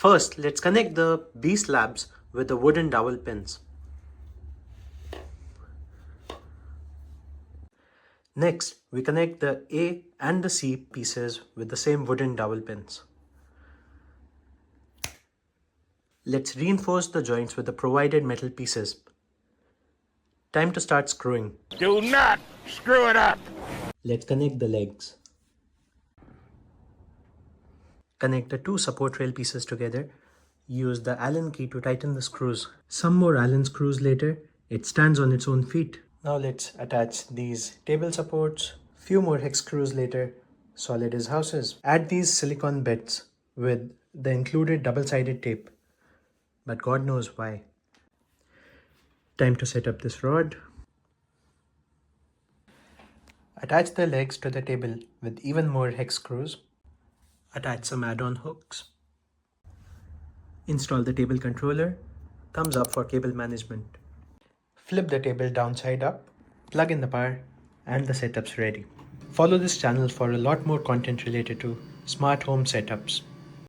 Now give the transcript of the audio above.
First, let's connect the B slabs with the wooden dowel pins. Next, we connect the A and the C pieces with the same wooden dowel pins. Let's reinforce the joints with the provided metal pieces. Time to start screwing. Do not screw it up! Let's connect the legs. Connect the two support rail pieces together. Use the Allen key to tighten the screws. Some more Allen screws later, it stands on its own feet. Now let's attach these table supports. Few more hex screws later, solid as houses. Add these silicone bits with the included double-sided tape. But God knows why. Time to set up this rod. Attach the legs to the table with even more hex screws. Attach some add-on hooks. Install the table controller. Thumbs up for cable management. Flip the table downside up. Plug in the power and the setup's ready. Follow this channel for a lot more content related to smart home setups.